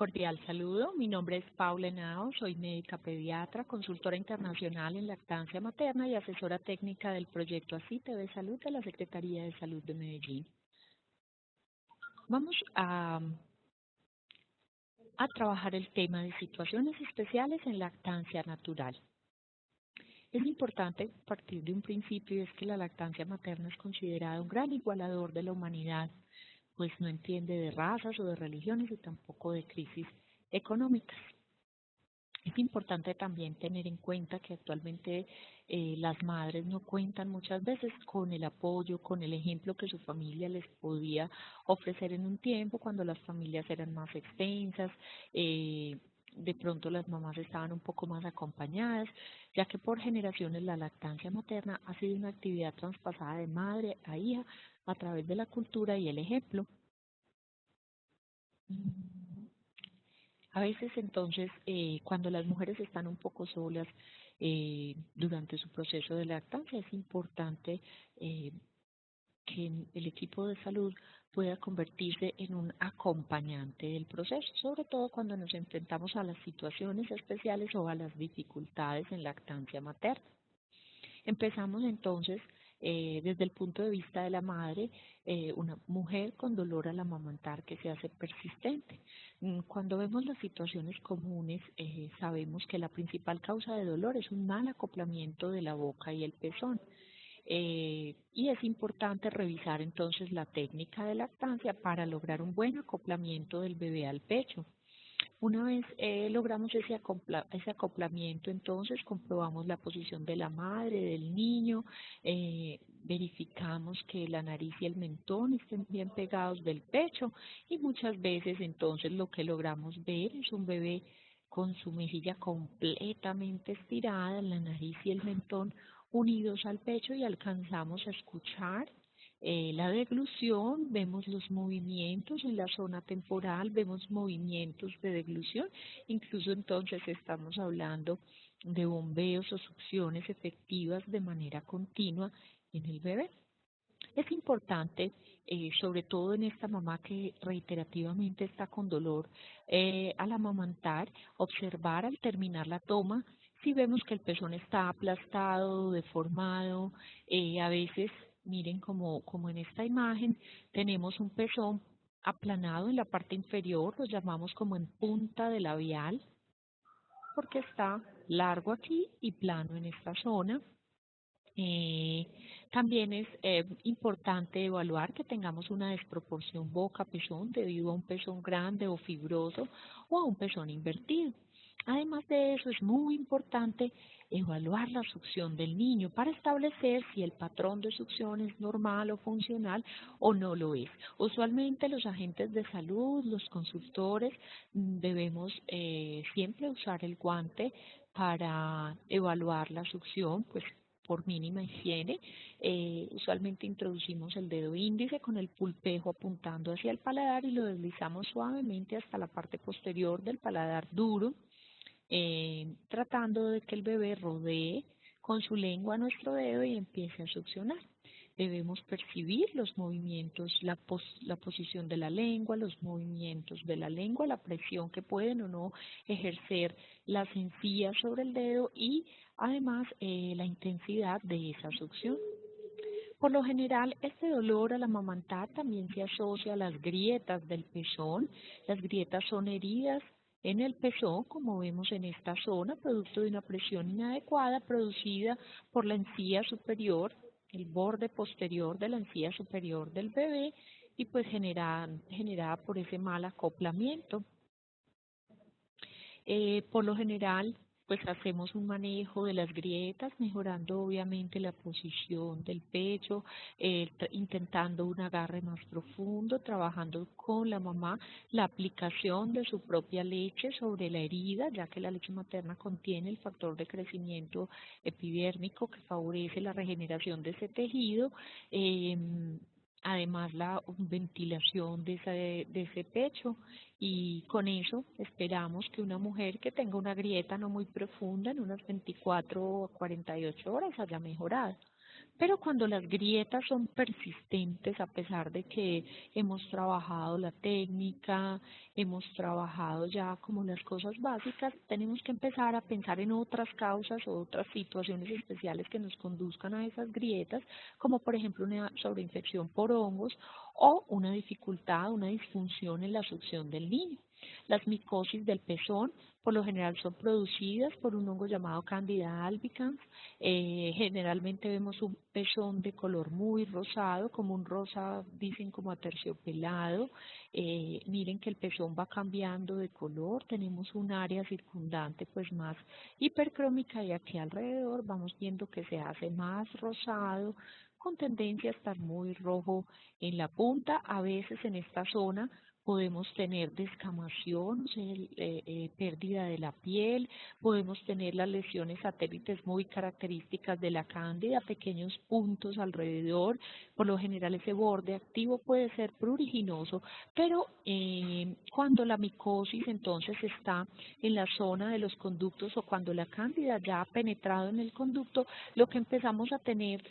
Cordial saludo, mi nombre es Paula Henao, soy médica pediatra, consultora internacional en lactancia materna y asesora técnica del proyecto ACITE de Salud de la Secretaría de Salud de Medellín. Vamos a trabajar el tema de situaciones especiales en lactancia natural. Es importante partir de un principio y es que la lactancia materna es considerada un gran igualador de la humanidad, pues no entiende de razas o de religiones y tampoco de crisis económicas. Es importante también tener en cuenta que actualmente las madres no cuentan muchas veces con el apoyo, con el ejemplo que su familia les podía ofrecer en un tiempo cuando las familias eran más extensas, de pronto las mamás estaban un poco más acompañadas, ya que por generaciones la lactancia materna ha sido una actividad traspasada de madre a hija a través de la cultura y el ejemplo. A veces entonces, cuando las mujeres están un poco solas durante su proceso de lactancia, es importante eh, que el equipo de salud pueda convertirse en un acompañante del proceso, sobre todo cuando nos enfrentamos a las situaciones especiales o a las dificultades en lactancia materna. Empezamos entonces desde el punto de vista de la madre, una mujer con dolor al amamantar que se hace persistente. Cuando vemos las situaciones comunes, sabemos que la principal causa de dolor es un mal acoplamiento de la boca y el pezón. Y es importante revisar entonces la técnica de lactancia para lograr un buen acoplamiento del bebé al pecho. Una vez logramos ese acoplamiento, entonces comprobamos la posición de la madre, del niño, verificamos que la nariz y el mentón estén bien pegados del pecho y muchas veces entonces lo que logramos ver es un bebé con su mejilla completamente estirada, la nariz y el mentón unidos al pecho y alcanzamos a escuchar la deglución, vemos los movimientos en la zona temporal, vemos movimientos de deglución, incluso entonces estamos hablando de bombeos o succiones efectivas de manera continua en el bebé. Es importante, sobre todo en esta mamá que reiterativamente está con dolor al amamantar, observar al terminar la toma si vemos que el pezón está aplastado, deformado, a veces, miren como en esta imagen, tenemos un pezón aplanado en la parte inferior, lo llamamos como en punta de labial, porque está largo aquí y plano en esta zona. Eh, También es importante evaluar que tengamos una desproporción boca-pezón debido a un pezón grande o fibroso o a un pezón invertido. Además de eso, es muy importante evaluar la succión del niño para establecer si el patrón de succión es normal o funcional o no lo es. Usualmente los agentes de salud, los consultores, debemos siempre usar el guante para evaluar la succión, pues por mínima higiene. Usualmente introducimos el dedo índice con el pulpejo apuntando hacia el paladar y lo deslizamos suavemente hasta la parte posterior del paladar duro, tratando de que el bebé rodee con su lengua nuestro dedo y empiece a succionar. Debemos percibir los movimientos, la posición de la lengua, los movimientos de la lengua, la presión que pueden o no ejercer las encías sobre el dedo y además la intensidad de esa succión. Por lo general, este dolor al amamantar también se asocia a las grietas del pezón. Las grietas son heridas en el pezón, como vemos en esta zona, producto de una presión inadecuada producida por la encía superior, el borde posterior de la encía superior del bebé y pues generada por ese mal acoplamiento. Por lo general, pues hacemos un manejo de las grietas, mejorando obviamente la posición del pecho, intentando un agarre más profundo, trabajando con la mamá la aplicación de su propia leche sobre la herida, ya que la leche materna contiene el factor de crecimiento epidérmico que favorece la regeneración de ese tejido. Además la ventilación de ese pecho y con eso esperamos que una mujer que tenga una grieta no muy profunda en unas 24 o 48 horas haya mejorado. Pero cuando las grietas son persistentes, a pesar de que hemos trabajado la técnica, hemos trabajado ya como las cosas básicas, tenemos que empezar a pensar en otras causas o otras situaciones especiales que nos conduzcan a esas grietas, como por ejemplo una sobreinfección por hongos o una dificultad, una disfunción en la succión del niño. Las micosis del pezón por lo general son producidas por un hongo llamado Candida albicans. Generalmente vemos un pezón de color muy rosado, como un rosa, dicen como aterciopelado. Miren que el pezón va cambiando de color, tenemos un área circundante pues más hipercrómica y aquí alrededor vamos viendo que se hace más rosado, con tendencia a estar muy rojo en la punta. A veces en esta zona podemos tener descamación, o sea, pérdida de la piel, podemos tener las lesiones satélites muy características de la cándida, pequeños puntos alrededor. Por lo general ese borde activo puede ser pruriginoso, pero cuando la micosis entonces está en la zona de los conductos o cuando la cándida ya ha penetrado en el conducto, lo que empezamos a tener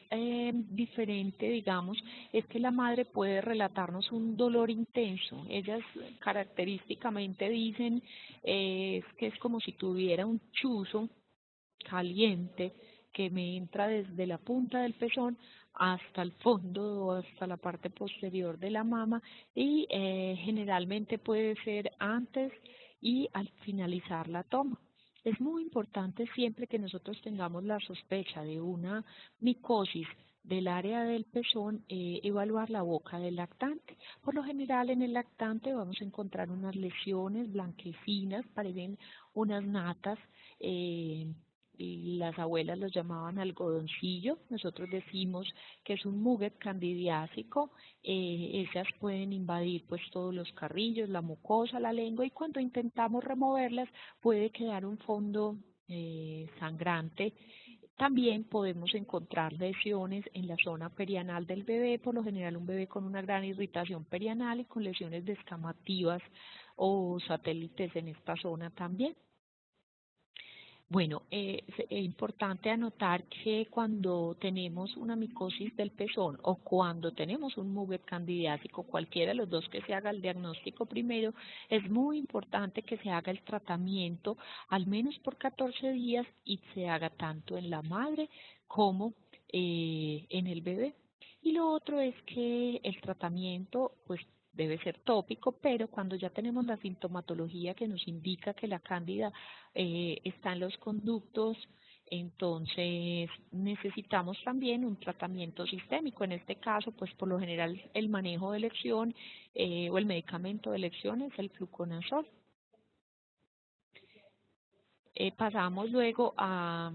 diferente, digamos, es que la madre puede relatarnos un dolor intenso. Ellas característicamente dicen que es como si tuviera un chuzo caliente que me entra desde la punta del pezón hasta el fondo o hasta la parte posterior de la mama y generalmente puede ser antes y al finalizar la toma. Es muy importante siempre que nosotros tengamos la sospecha de una micosis del área del pezón, evaluar la boca del lactante. Por lo general en el lactante vamos a encontrar unas lesiones blanquecinas, parecen unas natas, y las abuelas los llamaban algodoncillo, nosotros decimos que es un muget candidiásico. Ellas pueden invadir pues todos los carrillos, la mucosa, la lengua, y cuando intentamos removerlas puede quedar un fondo sangrante. También podemos encontrar lesiones en la zona perianal del bebé, por lo general un bebé con una gran irritación perianal y con lesiones descamativas o satélites en esta zona también. Bueno, es importante anotar que cuando tenemos una micosis del pezón o cuando tenemos un muget candidiático, cualquiera de los dos que se haga el diagnóstico primero, es muy importante que se haga el tratamiento al menos por 14 días y se haga tanto en la madre como en el bebé. Y lo otro es que el tratamiento, pues debe ser tópico, pero cuando ya tenemos la sintomatología que nos indica que la cándida está en los conductos, entonces necesitamos también un tratamiento sistémico. En este caso, pues por lo general el manejo de elección o el medicamento de elección es el fluconazol. Pasamos luego a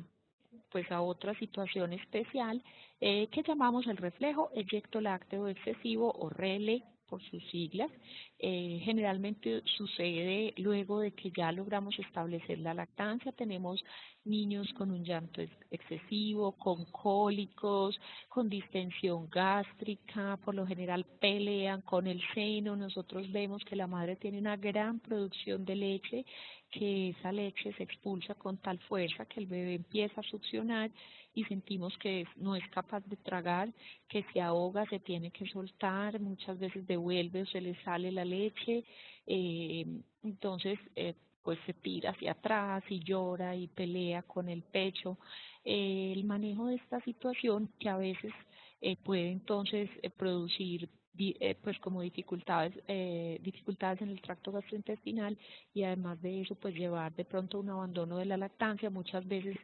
pues a otra situación especial que llamamos el reflejo eyecto lácteo excesivo o RELE por sus siglas. Generalmente sucede luego de que ya logramos establecer la lactancia. Tenemos niños con un llanto excesivo, con cólicos, con distensión gástrica, por lo general pelean con el seno. Nosotros vemos que la madre tiene una gran producción de leche, que esa leche se expulsa con tal fuerza que el bebé empieza a succionar y sentimos que no es capaz de tragar, que se ahoga, se tiene que soltar, muchas veces devuelve o se le sale la leche, entonces pues se tira hacia atrás y llora y pelea con el pecho. El manejo de esta situación que a veces puede entonces producir pues como dificultades en el tracto gastrointestinal y además de eso pues llevar de pronto un abandono de la lactancia, muchas veces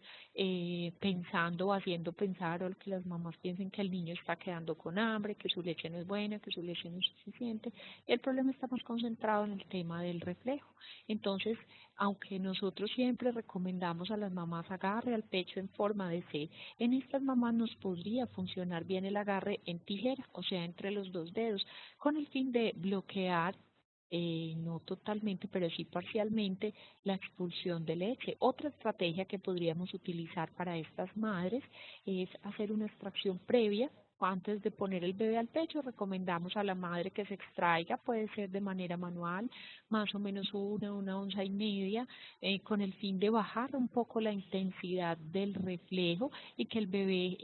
pensando o haciendo pensar o que las mamás piensen que el niño está quedando con hambre, que su leche no es buena, que su leche no es suficiente. El problema está más concentrado en el tema del reflejo. Entonces, aunque nosotros siempre recomendamos a las mamás agarre al pecho en forma de C, en estas mamás nos podría funcionar bien el agarre en tijera, o sea, entre los dos dedos, con el fin de bloquear, no totalmente, pero sí parcialmente, la expulsión de leche. Otra estrategia que podríamos utilizar para estas madres es hacer una extracción previa Antes de poner el bebé al pecho, recomendamos a la madre que se extraiga, puede ser de manera manual, más o menos una onza y media, con el fin de bajar un poco la intensidad del reflejo y que el bebé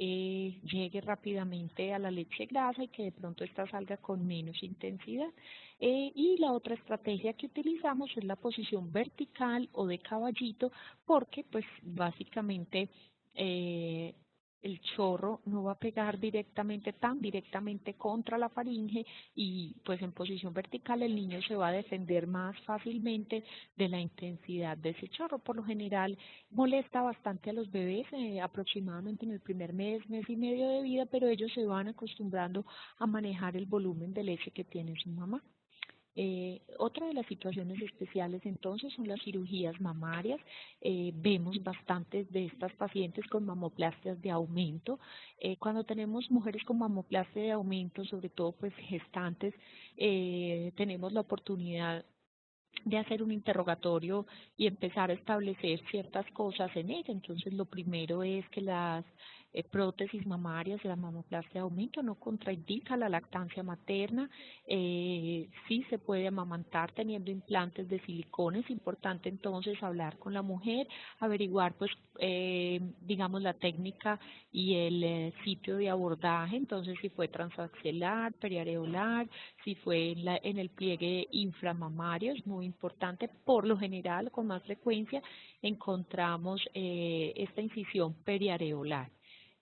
llegue rápidamente a la leche grasa y que de pronto esta salga con menos intensidad. Y la otra estrategia que utilizamos es la posición vertical o de caballito, porque pues básicamente eh, el chorro no va a pegar tan directamente contra la faringe y pues en posición vertical el niño se va a defender más fácilmente de la intensidad de ese chorro. Por lo general molesta bastante a los bebés aproximadamente en el primer mes y medio de vida, pero ellos se van acostumbrando a manejar el volumen de leche que tiene su mamá. Otra de las situaciones especiales entonces son las cirugías mamarias. Vemos bastantes de estas pacientes con mamoplastias de aumento. Cuando tenemos mujeres con mamoplastia de aumento, sobre todo pues gestantes, tenemos la oportunidad de hacer un interrogatorio y empezar a establecer ciertas cosas en ella. Entonces, lo primero es que las prótesis mamarias, la mamoplastia de aumento, no contraindica la lactancia materna. Sí se puede amamantar teniendo implantes de silicona. Es importante entonces hablar con la mujer, averiguar pues digamos la técnica y el sitio de abordaje. Entonces, si fue transaxilar, periareolar, si fue en el pliegue inframamario, es muy importante. Por lo general, con más frecuencia, encontramos esta incisión periareolar.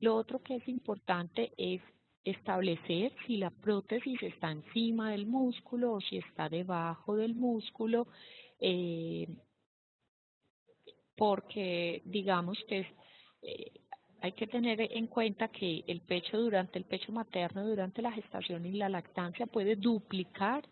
Lo otro que es importante es establecer si la prótesis está encima del músculo o si está debajo del músculo, eh, porque digamos que eh, hay que tener en cuenta que el pecho durante el pecho materno, durante la gestación y la lactancia puede duplicar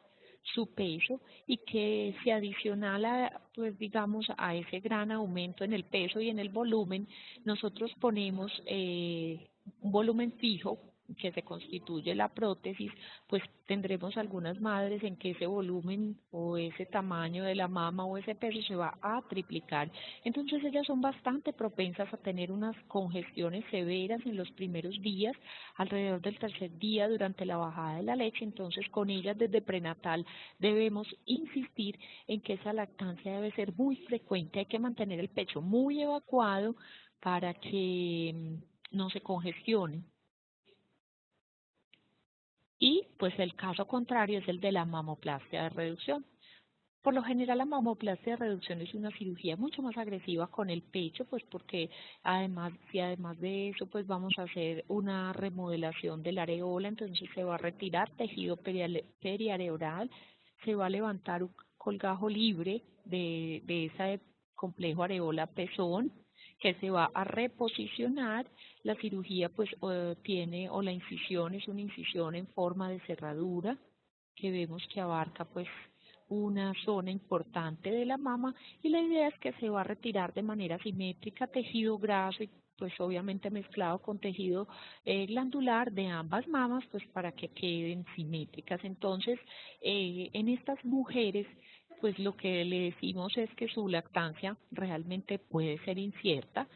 su peso y que si adicional a, pues digamos, a ese gran aumento en el peso y en el volumen, nosotros ponemos un volumen fijo que se constituye la prótesis, pues tendremos algunas madres en que ese volumen o ese tamaño de la mama o ese peso se va a triplicar. Entonces ellas son bastante propensas a tener unas congestiones severas en los primeros días, alrededor del tercer día durante la bajada de la leche. Entonces con ellas desde prenatal debemos insistir en que esa lactancia debe ser muy frecuente, hay que mantener el pecho muy evacuado para que no se congestione. Y pues el caso contrario es el de la mamoplastia de reducción. Por lo general la mamoplastia de reducción es una cirugía mucho más agresiva con el pecho, pues porque además de eso, pues vamos a hacer una remodelación de la areola, entonces se va a retirar tejido periareoral, se va a levantar un colgajo libre de ese complejo areola-pezón que se va a reposicionar. La cirugía pues la incisión es una incisión en forma de cerradura que vemos que abarca pues una zona importante de la mama y la idea es que se va a retirar de manera simétrica tejido graso y pues obviamente mezclado con tejido glandular de ambas mamas pues para que queden simétricas. Entonces en estas mujeres pues lo que le decimos es que su lactancia realmente puede ser incierta.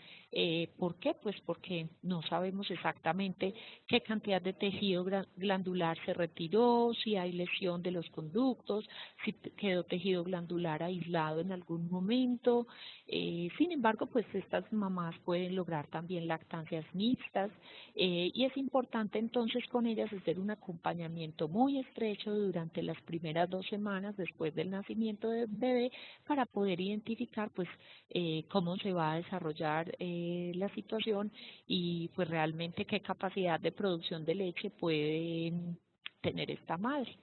¿Por qué? Pues porque no sabemos exactamente qué cantidad de tejido glandular se retiró, si hay lesión de los conductos, si quedó tejido glandular aislado en algún momento. Sin embargo, pues estas mamás pueden lograr también lactancias mixtas y es importante entonces con ellas hacer un acompañamiento muy estrecho durante las primeras 2 semanas después del nacimiento del bebé para poder identificar pues cómo se va a desarrollar la situación y pues realmente qué capacidad de producción de leche puede tener esta madre.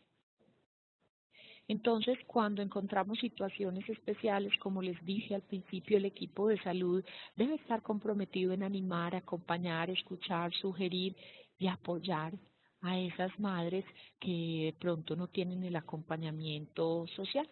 Entonces, cuando encontramos situaciones especiales, como les dije al principio, el equipo de salud debe estar comprometido en animar, acompañar, escuchar, sugerir y apoyar a esas madres que de pronto no tienen el acompañamiento social.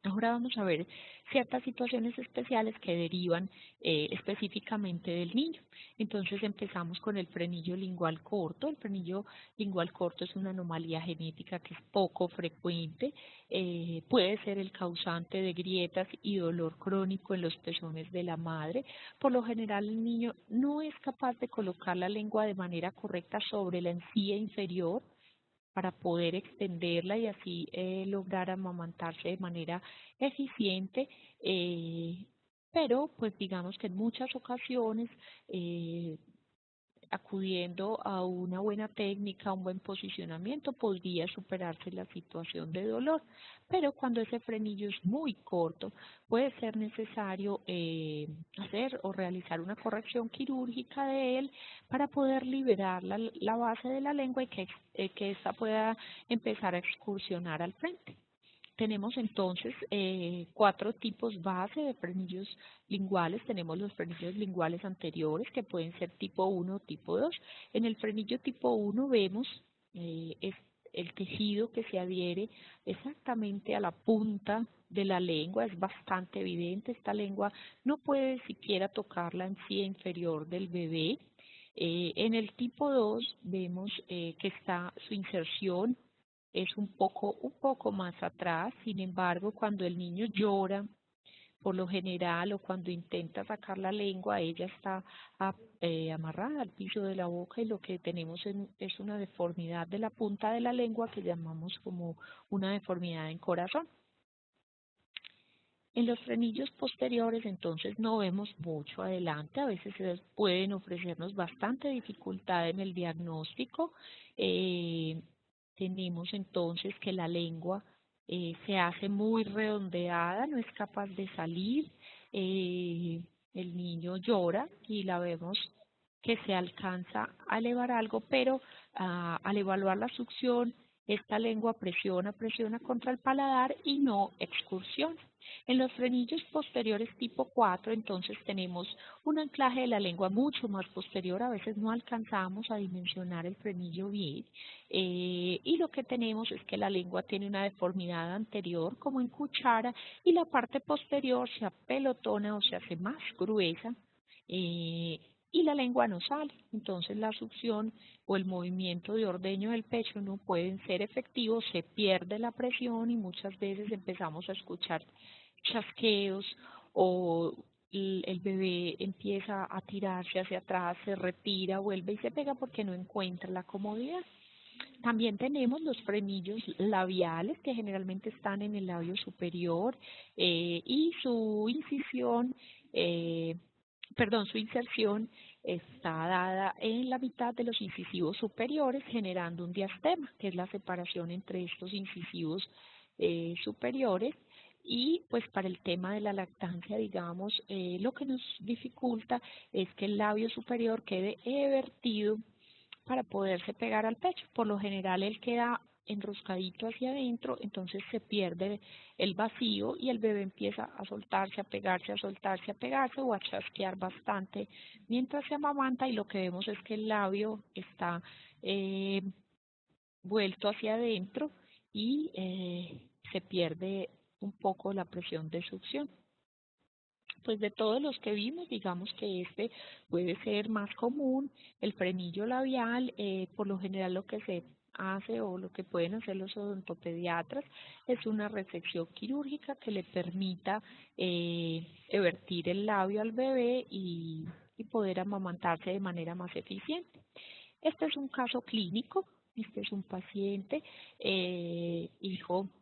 Ahora vamos a ver ciertas situaciones especiales que derivan específicamente del niño. Entonces empezamos con el frenillo lingual corto. El frenillo lingual corto es una anomalía genética que es poco frecuente. Puede ser el causante de grietas y dolor crónico en los pezones de la madre. Por lo general el niño no es capaz de colocar la lengua de manera correcta sobre la encía inferior para poder extenderla y así lograr amamantarse de manera eficiente, eh, pero pues digamos que en muchas ocasiones eh, acudiendo a una buena técnica, a un buen posicionamiento, podría superarse la situación de dolor. Pero cuando ese frenillo es muy corto, puede ser necesario hacer o realizar una corrección quirúrgica de él para poder liberar la base de la lengua y que ésta pueda empezar a excursionar al frente. Tenemos entonces cuatro tipos base de frenillos linguales. Tenemos los frenillos linguales anteriores que pueden ser tipo 1 o tipo 2. En el frenillo tipo 1 vemos es el tejido que se adhiere exactamente a la punta de la lengua, es bastante evidente. Esta lengua no puede siquiera tocar la encía inferior del bebé. En el tipo 2 vemos que está su inserción es un poco más atrás. Sin embargo, cuando el niño llora, por lo general, o cuando intenta sacar la lengua, ella está amarrada al piso de la boca y lo que tenemos es una deformidad de la punta de la lengua que llamamos como una deformidad en corazón. En los frenillos posteriores, entonces, no vemos mucho adelante. A veces pueden ofrecernos bastante dificultad en el diagnóstico. Eh, Tenemos entonces que la lengua se hace muy redondeada, no es capaz de salir. eh, el niño llora y la vemos que se alcanza a elevar algo, pero al evaluar la succión, esta lengua presiona contra el paladar y no excursiona. En los frenillos posteriores tipo 4, entonces tenemos un anclaje de la lengua mucho más posterior, a veces no alcanzamos a dimensionar el frenillo bien, y lo que tenemos es que la lengua tiene una deformidad anterior como en cuchara y la parte posterior se apelotona o se hace más gruesa, eh, y la lengua no sale. Entonces la succión o el movimiento de ordeño del pecho no pueden ser efectivos, se pierde la presión y muchas veces empezamos a escuchar chasqueos o el bebé empieza a tirarse hacia atrás, se retira, vuelve y se pega porque no encuentra la comodidad. También tenemos los frenillos labiales que generalmente están en el labio superior y su incisión, eh, su inserción está dada en la mitad de los incisivos superiores generando un diastema, que es la separación entre estos incisivos superiores. Y pues para el tema de la lactancia, digamos, lo que nos dificulta es que el labio superior quede evertido para poderse pegar al pecho. Por lo general él queda enroscadito hacia adentro, entonces se pierde el vacío y el bebé empieza a soltarse, a pegarse, a soltarse, a pegarse o a chasquear bastante mientras se amamanta y lo que vemos es que el labio está eh, vuelto hacia adentro y se pierde un poco la presión de succión. Pues de todos los que vimos, digamos que este puede ser más común, el frenillo labial, por lo general lo que se hace o lo que pueden hacer los odontopediatras es una resección quirúrgica que le permita evertir el labio al bebé y poder amamantarse de manera más eficiente. Este es un caso clínico, este es un paciente,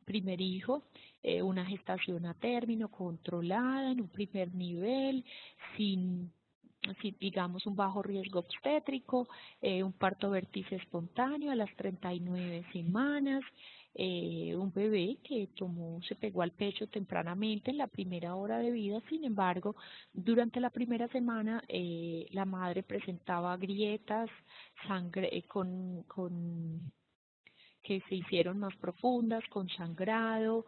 primer hijo, una gestación a término controlada en un primer nivel, sin digamos un bajo riesgo obstétrico, un parto vértice espontáneo a las 39 semanas, un bebé que se pegó al pecho tempranamente en la primera hora de vida. Sin embargo, durante la primera semana la madre presentaba grietas, sangre que se hicieron más profundas, con sangrado,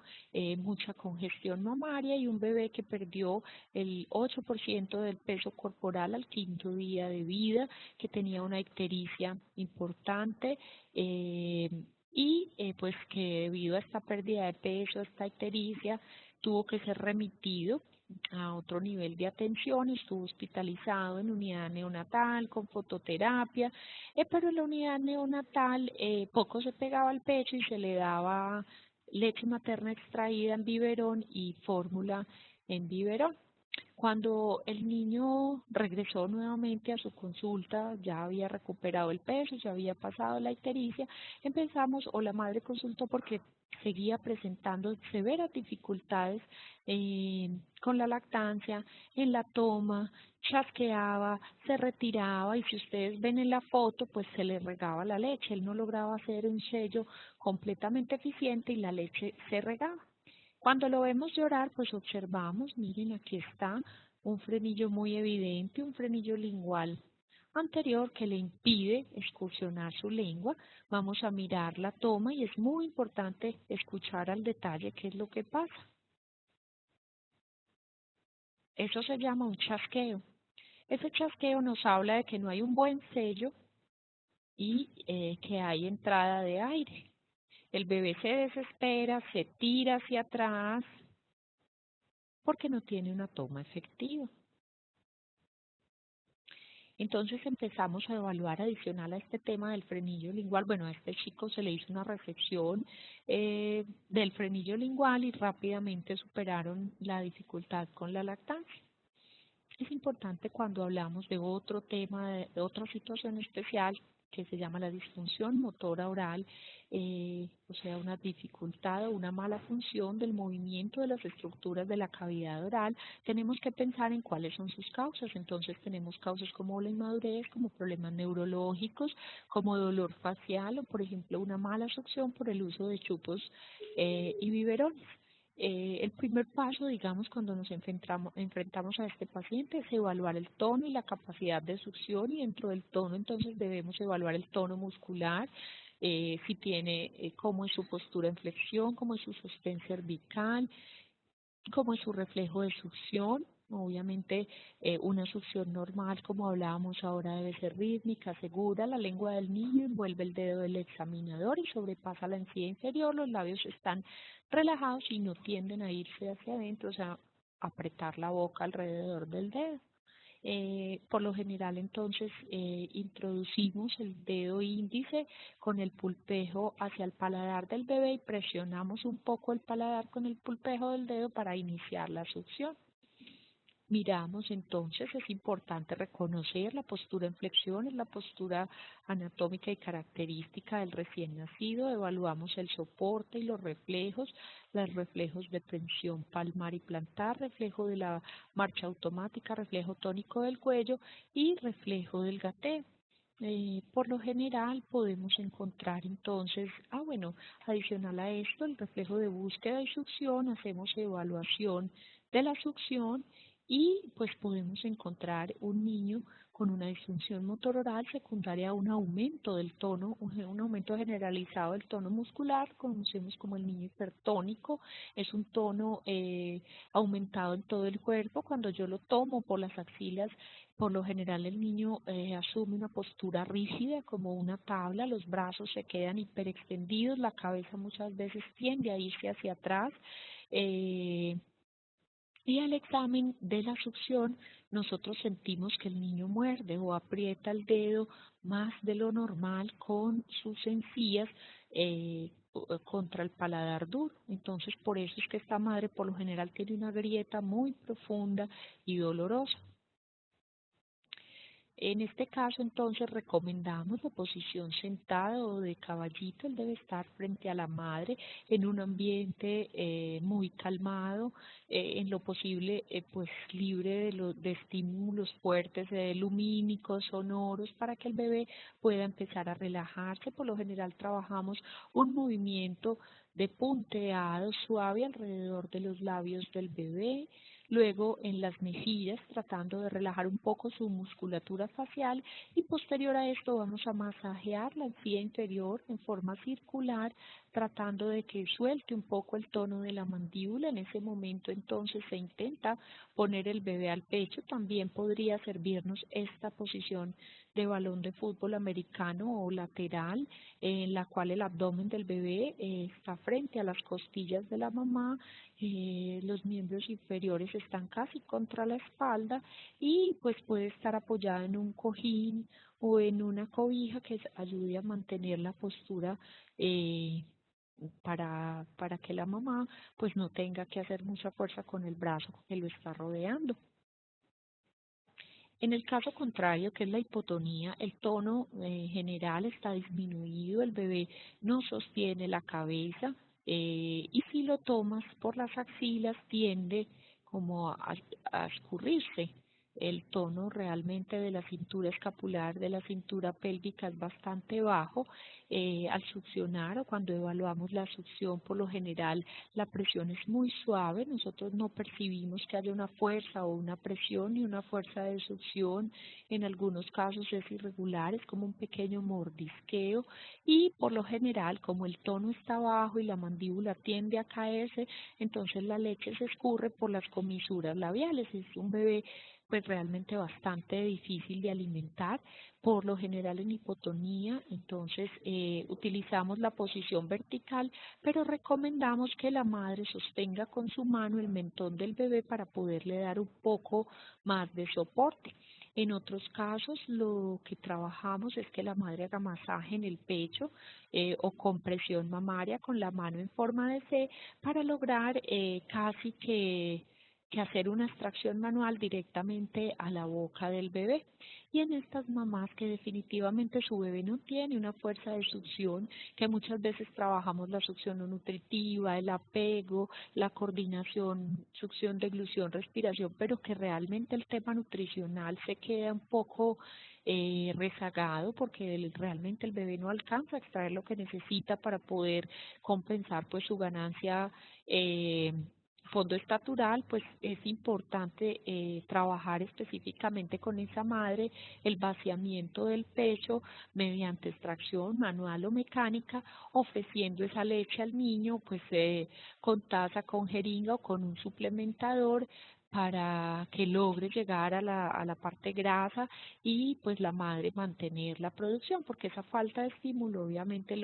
mucha congestión mamaria y un bebé que perdió el 8% del peso corporal al quinto día de vida, que tenía una ictericia importante pues que debido a esta pérdida de peso, esta ictericia, tuvo que ser remitido a otro nivel de atención, estuvo hospitalizado en unidad neonatal con fototerapia, pero en la unidad neonatal poco se pegaba al pecho y se le daba leche materna extraída en biberón y fórmula en biberón. Cuando el niño regresó nuevamente a su consulta, ya había recuperado el peso, ya había pasado la ictericia, empezamos, o la madre consultó porque seguía presentando severas dificultades con la lactancia, en la toma, chasqueaba, se retiraba y si ustedes ven en la foto, pues se le regaba la leche. Él no lograba hacer un sello completamente eficiente y la leche se regaba. Cuando lo vemos llorar, pues observamos, miren, aquí está un frenillo muy evidente, un frenillo lingual anterior que le impide excursionar su lengua. Vamos a mirar la toma y es muy importante escuchar al detalle qué es lo que pasa. Eso se llama un chasqueo. Ese chasqueo nos habla de que no hay un buen sello y que hay entrada de aire. El bebé se desespera, se tira hacia atrás porque no tiene una toma efectiva. Entonces empezamos a evaluar adicional a este tema del frenillo lingual. Bueno, a este chico se le hizo una resección del frenillo lingual y rápidamente superaron la dificultad con la lactancia. Es importante cuando hablamos de otro tema, de otra situación especial que se llama la disfunción motora oral, o sea, una dificultad o una mala función del movimiento de las estructuras de la cavidad oral, tenemos que pensar en cuáles son sus causas. Entonces tenemos causas como la inmadurez, como problemas neurológicos, como dolor facial o, por ejemplo, una mala succión por el uso de chupos y biberones. El primer paso, digamos, cuando nos enfrentamos a este paciente es evaluar el tono y la capacidad de succión y dentro del tono entonces debemos evaluar el tono muscular, si tiene, cómo es su postura en flexión, cómo es su sostén cervical, cómo es su reflejo de succión. Obviamente una succión normal, como hablábamos ahora, debe ser rítmica, segura. La lengua del niño envuelve el dedo del examinador y sobrepasa la encía inferior. Los labios están relajados y no tienden a irse hacia adentro, o sea, apretar la boca alrededor del dedo. Por lo general, entonces, introducimos el dedo índice con el pulpejo hacia el paladar del bebé y presionamos un poco el paladar con el pulpejo del dedo para iniciar la succión. Miramos entonces, es importante reconocer la postura en flexión, es la postura anatómica y característica del recién nacido, evaluamos el soporte y los reflejos de tensión palmar y plantar, reflejo de la marcha automática, reflejo tónico del cuello y reflejo del gateo. Por lo general podemos encontrar entonces, adicional a esto, el reflejo de búsqueda y succión, hacemos evaluación de la succión y pues podemos encontrar un niño con una disfunción motor oral secundaria a un aumento del tono, un aumento generalizado del tono muscular, conocemos como el niño hipertónico, es un tono aumentado en todo el cuerpo. Cuando yo lo tomo por las axilas, por lo general el niño asume una postura rígida como una tabla, los brazos se quedan hiperextendidos, la cabeza muchas veces tiende a irse hacia atrás. Y al examen de la succión, nosotros sentimos que el niño muerde o aprieta el dedo más de lo normal con sus encías contra el paladar duro. Entonces, por eso es que esta madre por lo general tiene una grieta muy profunda y dolorosa. En este caso, entonces, recomendamos la posición sentada o de caballito. Él debe estar frente a la madre en un ambiente muy calmado, en lo posible, pues libre de estímulos fuertes, lumínicos, sonoros, para que el bebé pueda empezar a relajarse. Por lo general, trabajamos un movimiento de punteado suave alrededor de los labios del bebé, luego en las mejillas, tratando de relajar un poco su musculatura facial y posterior a esto vamos a masajear la encía inferior en forma circular tratando de que suelte un poco el tono de la mandíbula. En ese momento entonces se intenta poner el bebé al pecho. También podría servirnos esta posición de balón de fútbol americano o lateral, en la cual el abdomen del bebé está frente a las costillas de la mamá, los miembros inferiores están casi contra la espalda y pues puede estar apoyada en un cojín o en una cobija que ayude a mantener la postura eh, para que la mamá pues no tenga que hacer mucha fuerza con el brazo que lo está rodeando. En el caso contrario, que es la hipotonía, el tono general está disminuido, el bebé no sostiene la cabeza y si lo tomas por las axilas tiende como a escurrirse. El tono realmente de la cintura escapular, de la cintura pélvica es bastante bajo. Al succionar o cuando evaluamos la succión, por lo general la presión es muy suave, nosotros no percibimos que haya una fuerza o una presión ni una fuerza de succión. En algunos casos es irregular, es como un pequeño mordisqueo y por lo general, como el tono está bajo y la mandíbula tiende a caerse, entonces la leche se escurre por las comisuras labiales. Es un bebé pues realmente bastante difícil de alimentar, por lo general en hipotonía. Entonces utilizamos la posición vertical, pero recomendamos que la madre sostenga con su mano el mentón del bebé para poderle dar un poco más de soporte. En otros casos, lo que trabajamos es que la madre haga masaje en el pecho o compresión mamaria con la mano en forma de C para lograr casi que hacer una extracción manual directamente a la boca del bebé. Y en estas mamás que definitivamente su bebé no tiene una fuerza de succión, que muchas veces trabajamos la succión no nutritiva, el apego, la coordinación, succión, deglución, respiración, pero que realmente el tema nutricional se queda un poco rezagado porque realmente el bebé no alcanza a extraer lo que necesita para poder compensar pues su ganancia fondo estatural, pues es importante trabajar específicamente con esa madre el vaciamiento del pecho mediante extracción manual o mecánica, ofreciendo esa leche al niño pues con taza, con jeringa o con un suplementador para que logre llegar a la parte grasa y pues la madre mantener la producción, porque esa falta de estímulo obviamente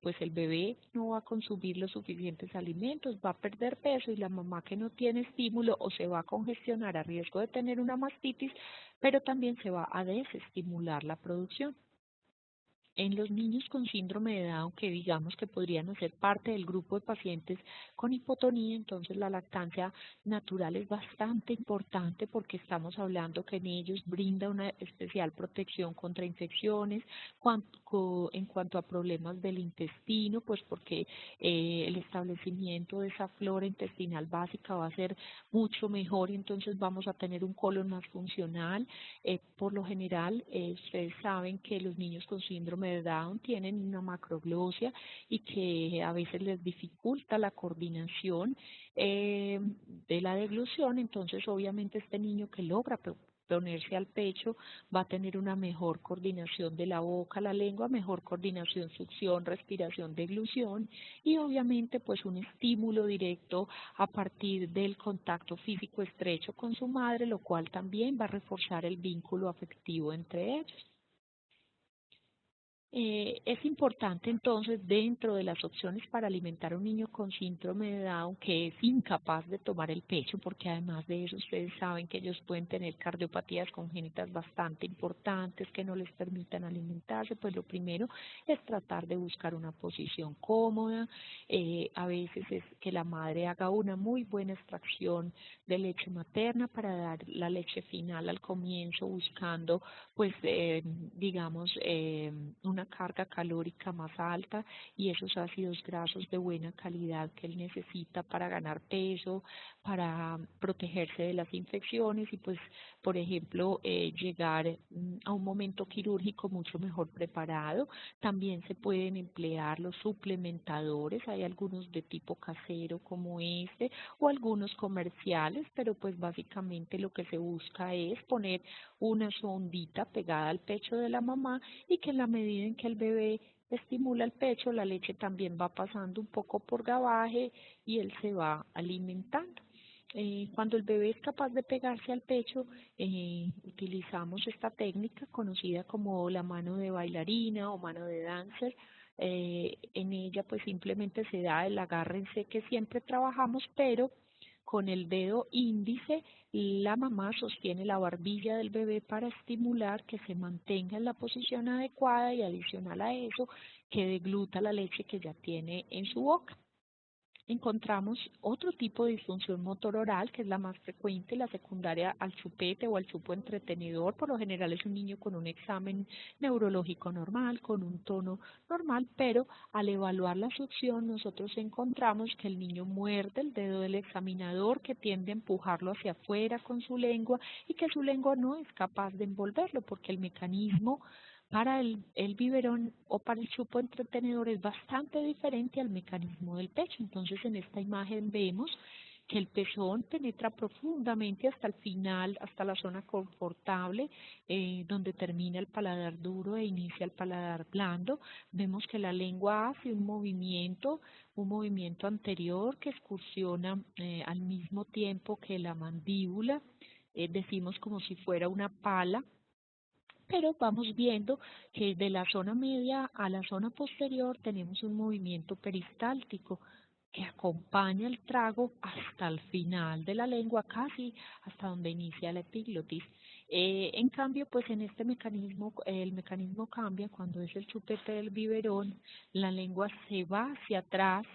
pues el bebé no va a consumir los suficientes alimentos, va a perder peso y la mamá que no tiene estímulo o se va a congestionar a riesgo de tener una mastitis, pero también se va a desestimular la producción. En los niños con síndrome de Down, que digamos que podrían hacer parte del grupo de pacientes con hipotonía, entonces la lactancia natural es bastante importante porque estamos hablando que en ellos brinda una especial protección contra infecciones, en cuanto a problemas del intestino, pues porque el establecimiento de esa flora intestinal básica va a ser mucho mejor y entonces vamos a tener un colon más funcional. Por lo general, ustedes saben que los niños con síndrome de Down tienen una macroglosia y que a veces les dificulta la coordinación de la deglución, entonces obviamente este niño que logra ponerse al pecho va a tener una mejor coordinación de la boca, la lengua, mejor coordinación, succión, respiración, deglución y obviamente pues un estímulo directo a partir del contacto físico estrecho con su madre, lo cual también va a reforzar el vínculo afectivo entre ellos. Es importante entonces dentro de las opciones para alimentar a un niño con síndrome de Down que es incapaz de tomar el pecho, porque además de eso ustedes saben que ellos pueden tener cardiopatías congénitas bastante importantes que no les permitan alimentarse, pues lo primero es tratar de buscar una posición cómoda. A veces es que la madre haga una muy buena extracción de leche materna para dar la leche final al comienzo, buscando pues digamos una carga calórica más alta y esos ácidos grasos de buena calidad que él necesita para ganar peso, para protegerse de las infecciones y pues por ejemplo llegar a un momento quirúrgico mucho mejor preparado. También se pueden emplear los suplementadores, hay algunos de tipo casero como este o algunos comerciales, pero pues básicamente lo que se busca es poner una sondita pegada al pecho de la mamá y que en la medida en que el bebé estimula el pecho, la leche también va pasando un poco por gabaje y él se va alimentando. Cuando el bebé es capaz de pegarse al pecho, utilizamos esta técnica conocida como la mano de bailarina o mano de dancer. En ella pues simplemente se da el agárrense que siempre trabajamos, pero con el dedo índice la mamá sostiene la barbilla del bebé para estimular que se mantenga en la posición adecuada y adicional a eso que degluta la leche que ya tiene en su boca. Encontramos otro tipo de disfunción motor oral, que es la más frecuente, la secundaria al chupete o al chupo entretenedor. Por lo general es un niño con un examen neurológico normal, con un tono normal, pero al evaluar la succión nosotros encontramos que el niño muerde el dedo del examinador, que tiende a empujarlo hacia afuera con su lengua y que su lengua no es capaz de envolverlo porque el mecanismo para el biberón o para el chupo entretenedor es bastante diferente al mecanismo del pecho. Entonces en esta imagen vemos que el pezón penetra profundamente hasta el final, hasta la zona confortable, donde termina el paladar duro e inicia el paladar blando. Vemos que la lengua hace un movimiento anterior que excursiona al mismo tiempo que la mandíbula, decimos como si fuera una pala, pero vamos viendo que de la zona media a la zona posterior tenemos un movimiento peristáltico que acompaña el trago hasta el final de la lengua, casi hasta donde inicia la epiglotis. En cambio, pues en este mecanismo, el mecanismo cambia cuando es el chupete del biberón, la lengua se va hacia atrás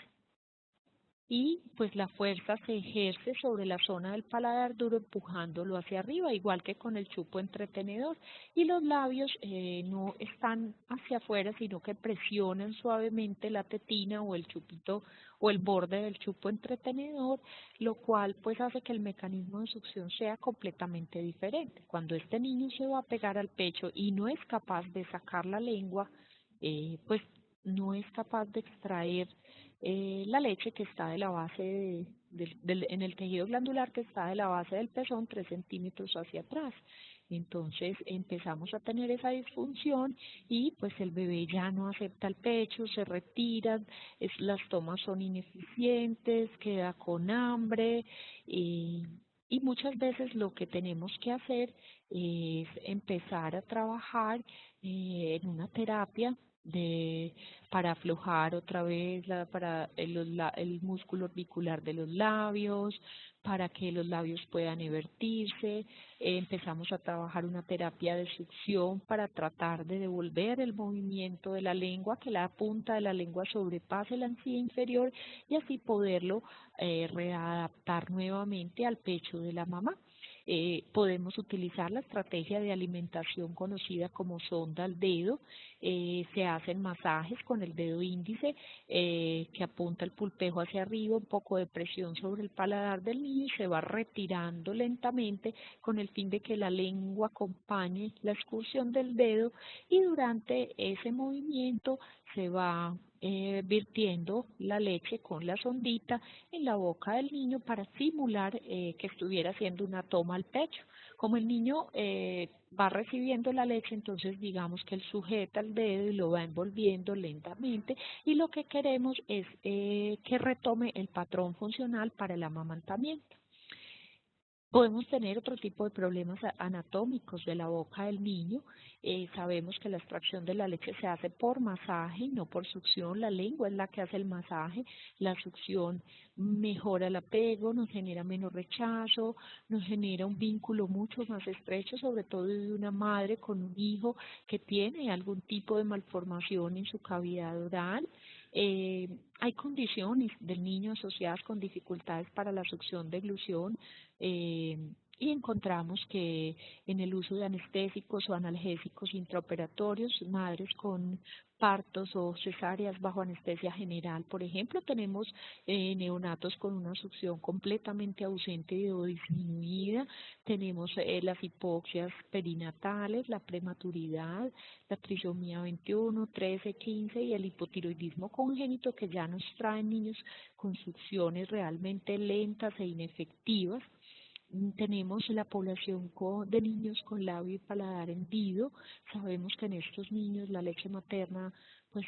y pues la fuerza se ejerce sobre la zona del paladar duro empujándolo hacia arriba, igual que con el chupo entretenedor. Y los labios no están hacia afuera, sino que presionan suavemente la tetina o el chupito o el borde del chupo entretenedor, lo cual pues hace que el mecanismo de succión sea completamente diferente. Cuando este niño se va a pegar al pecho y no es capaz de sacar la lengua, pues no es capaz de extraer la leche que está de la base en el tejido glandular que está de la base del pezón 3 centímetros hacia atrás. Entonces empezamos a tener esa disfunción y pues el bebé ya no acepta el pecho, se retira, las tomas son ineficientes, queda con hambre y muchas veces lo que tenemos que hacer es empezar a trabajar en una terapia para aflojar otra vez el músculo orbicular de los labios, para que los labios puedan evertirse. Empezamos a trabajar una terapia de succión para tratar de devolver el movimiento de la lengua, que la punta de la lengua sobrepase la encía inferior y así poderlo readaptar nuevamente al pecho de la mamá. Podemos utilizar la estrategia de alimentación conocida como sonda al dedo. Se hacen masajes con el dedo índice que apunta el pulpejo hacia arriba, un poco de presión sobre el paladar del niño y se va retirando lentamente con el fin de que la lengua acompañe la excursión del dedo y durante ese movimiento se va virtiendo la leche con la sondita en la boca del niño para simular que estuviera haciendo una toma al pecho. Como el niño va recibiendo la leche, entonces digamos que él sujeta el dedo y lo va envolviendo lentamente y lo que queremos es que retome el patrón funcional para el amamantamiento. Podemos tener otro tipo de problemas anatómicos de la boca del niño. Sabemos que la extracción de la leche se hace por masaje y no por succión. La lengua es la que hace el masaje. La succión mejora el apego, nos genera menos rechazo, nos genera un vínculo mucho más estrecho, sobre todo de una madre con un hijo que tiene algún tipo de malformación en su cavidad oral. Hay condiciones del niño asociadas con dificultades para la succión de glución eh, y encontramos que en el uso de anestésicos o analgésicos intraoperatorios, madres con partos o cesáreas bajo anestesia general, por ejemplo, tenemos neonatos con una succión completamente ausente o disminuida, tenemos las hipoxias perinatales, la prematuridad, la trisomía 21, 13, 15 y el hipotiroidismo congénito que ya nos traen niños con succiones realmente lentas e inefectivas. Tenemos la población de niños con labio y paladar hendido. Sabemos que en estos niños la leche materna pues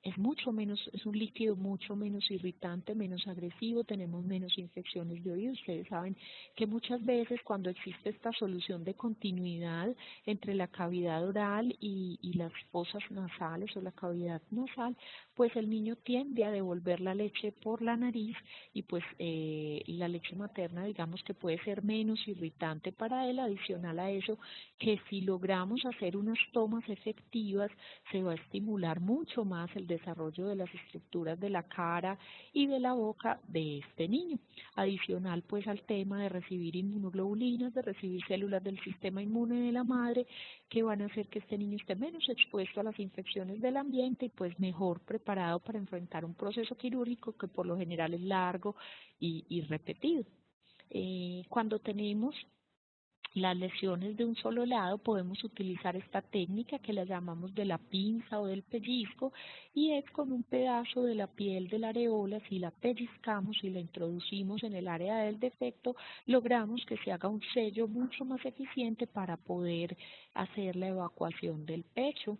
es mucho menos, es un líquido mucho menos irritante, menos agresivo, tenemos menos infecciones de oído. Ustedes saben que muchas veces cuando existe esta solución de continuidad entre la cavidad oral y las fosas nasales o la cavidad nasal, pues el niño tiende a devolver la leche por la nariz y pues la leche materna digamos que puede ser menos irritante para él. Adicional a eso, que si logramos hacer unas tomas efectivas, se va a estimular mucho más el desarrollo de las estructuras de la cara y de la boca de este niño. Adicional pues al tema de recibir inmunoglobulinas, de recibir células del sistema inmune de la madre, que van a hacer que este niño esté menos expuesto a las infecciones del ambiente y pues mejor preparado para enfrentar un proceso quirúrgico que por lo general es largo y repetido. Cuando tenemos las lesiones de un solo lado, podemos utilizar esta técnica que la llamamos de la pinza o del pellizco, y es con un pedazo de la piel de la areola. Si la pellizcamos y la introducimos en el área del defecto, logramos que se haga un sello mucho más eficiente para poder hacer la evacuación del pecho.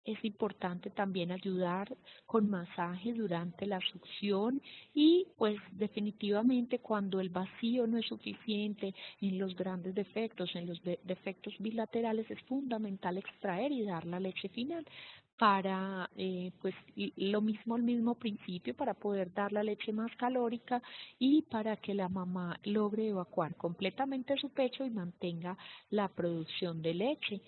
Es importante también ayudar con masaje durante la succión, y pues definitivamente cuando el vacío no es suficiente en los grandes defectos, en los defectos bilaterales, es fundamental extraer y dar la leche final para, pues lo mismo, el mismo principio, para poder dar la leche más calórica y para que la mamá logre evacuar completamente su pecho y mantenga la producción de leche.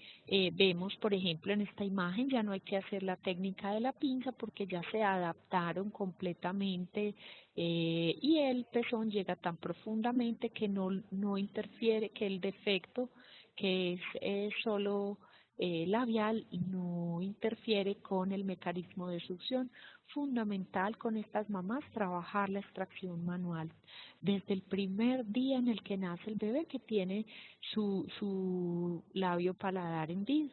Vemos, por ejemplo, en esta imagen ya no hay que hacer la técnica de la pinza porque ya se adaptaron completamente, y el pezón llega tan profundamente que no interfiere, que el defecto, que es solo labial, no interfiere con el mecanismo de succión. Fundamental con estas mamás trabajar la extracción manual desde el primer día en el que nace el bebé, que tiene su labio paladar hendido.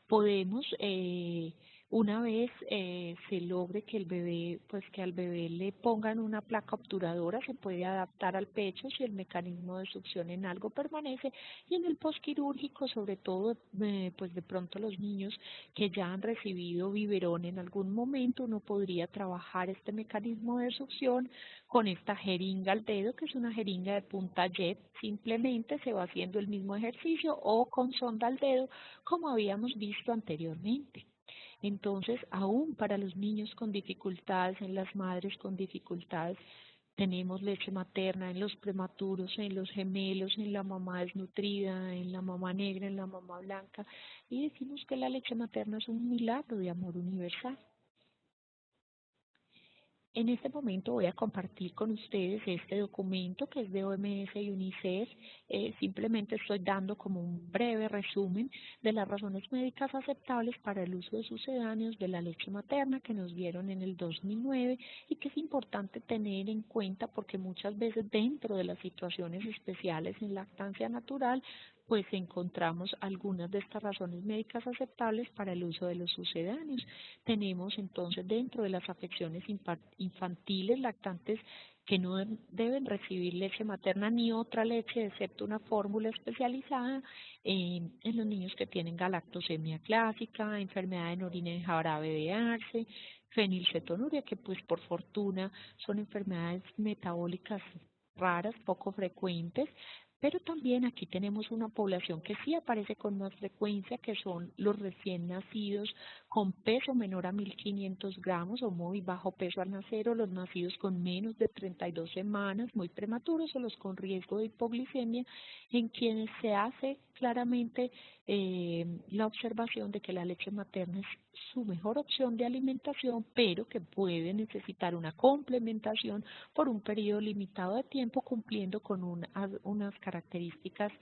Podemos, una vez se logre que el bebé, pues que al bebé le pongan una placa obturadora, se puede adaptar al pecho si el mecanismo de succión en algo permanece. Y en el posquirúrgico, sobre todo, pues de pronto los niños que ya han recibido biberón en algún momento, uno podría trabajar este mecanismo de succión con esta jeringa al dedo, que es una jeringa de punta jet. Simplemente se va haciendo el mismo ejercicio, o con sonda al dedo, como habíamos visto anteriormente. Entonces, aún para los niños con dificultades, en las madres con dificultades, tenemos leche materna en los prematuros, en los gemelos, en la mamá desnutrida, en la mamá negra, en la mamá blanca, y decimos que la leche materna es un milagro de amor universal. En este momento voy a compartir con ustedes este documento que es de OMS y UNICEF. Simplemente estoy dando como un breve resumen de las razones médicas aceptables para el uso de sucedáneos de la leche materna que nos dieron en el 2009, y que es importante tener en cuenta porque muchas veces dentro de las situaciones especiales en lactancia natural pues encontramos algunas de estas razones médicas aceptables para el uso de los sucedáneos. Tenemos entonces dentro de las afecciones infantiles lactantes que no deben recibir leche materna ni otra leche excepto una fórmula especializada, en los niños que tienen galactosemia clásica, enfermedad en orina en jarabe de arce, fenilcetonuria, que pues por fortuna son enfermedades metabólicas raras, poco frecuentes. Pero también aquí tenemos una población que sí aparece con más frecuencia, que son los recién nacidos con peso menor a 1.500 gramos o muy bajo peso al nacer, o los nacidos con menos de 32 semanas, muy prematuros, o los con riesgo de hipoglicemia, en quienes se hace claramente la observación de que la leche materna es su mejor opción de alimentación, pero que puede necesitar una complementación por un periodo limitado de tiempo, cumpliendo con unas características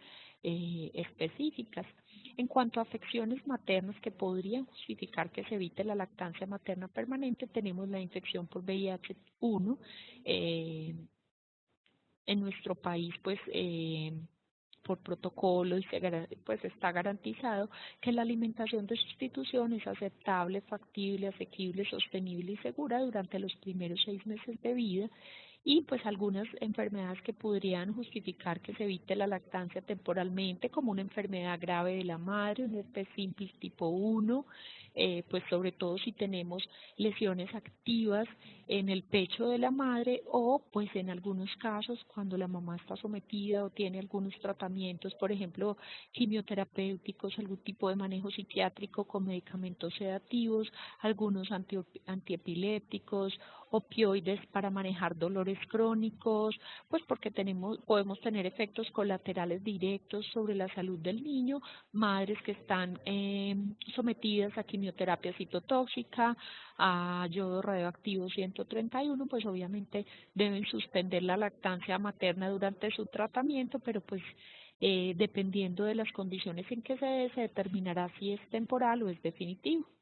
específicas. En cuanto a afecciones maternas que podrían justificar que se evite la lactancia materna permanente, tenemos la infección por VIH-1. En nuestro país, pues, por protocolo, y pues está garantizado que la alimentación de sustitución es aceptable, factible, asequible, sostenible y segura durante los primeros 6 meses de vida. y pues algunas enfermedades que podrían justificar que se evite la lactancia temporalmente, como una enfermedad grave de la madre, un herpes simplex tipo 1, pues sobre todo si tenemos lesiones activas en el pecho de la madre o pues en algunos casos cuando la mamá está sometida o tiene algunos tratamientos, por ejemplo, quimioterapéuticos, algún tipo de manejo psiquiátrico con medicamentos sedativos, algunos antiepilépticos, opioides para manejar dolores crónicos, pues porque podemos tener efectos colaterales directos sobre la salud del niño, madres que están sometidas a quimioterapia citotóxica, a yodo radioactivo 131, pues obviamente deben suspender la lactancia materna durante su tratamiento, pero pues dependiendo de las condiciones en que se dé, se determinará si es temporal o es definitivo.